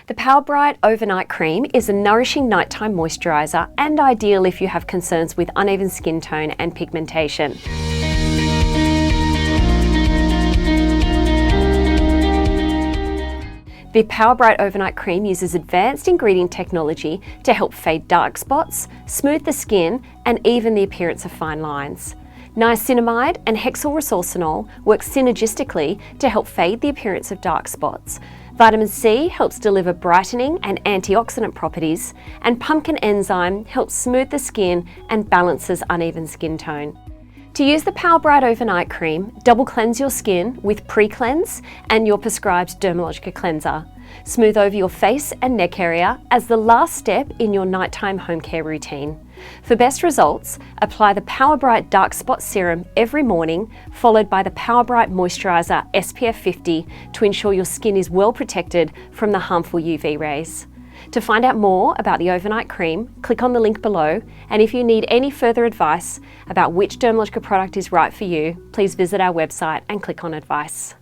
The Powerbright Overnight Cream is a nourishing nighttime moisturiser and ideal if you have concerns with uneven skin tone and pigmentation. The Powerbright Overnight Cream uses advanced ingredient technology to help fade dark spots, smooth the skin and even the appearance of fine lines. Niacinamide and hexylresorcinol work synergistically to help fade the appearance of dark spots. Vitamin C helps deliver brightening and antioxidant properties, and pumpkin enzyme helps smooth the skin and balances uneven skin tone. To use the Powerbright Overnight Cream, double cleanse your skin with pre-cleanse and your prescribed Dermalogica cleanser. Smooth over your face and neck area as the last step in your nighttime home care routine. For best results, apply the Powerbright Dark Spot Serum every morning, followed by the Powerbright Moisturiser SPF 50 to ensure your skin is well protected from the harmful UV rays. To find out more about the Overnight Cream, click on the link below, and if you need any further advice about which Dermalogica product is right for you, please visit our website and click on Advice.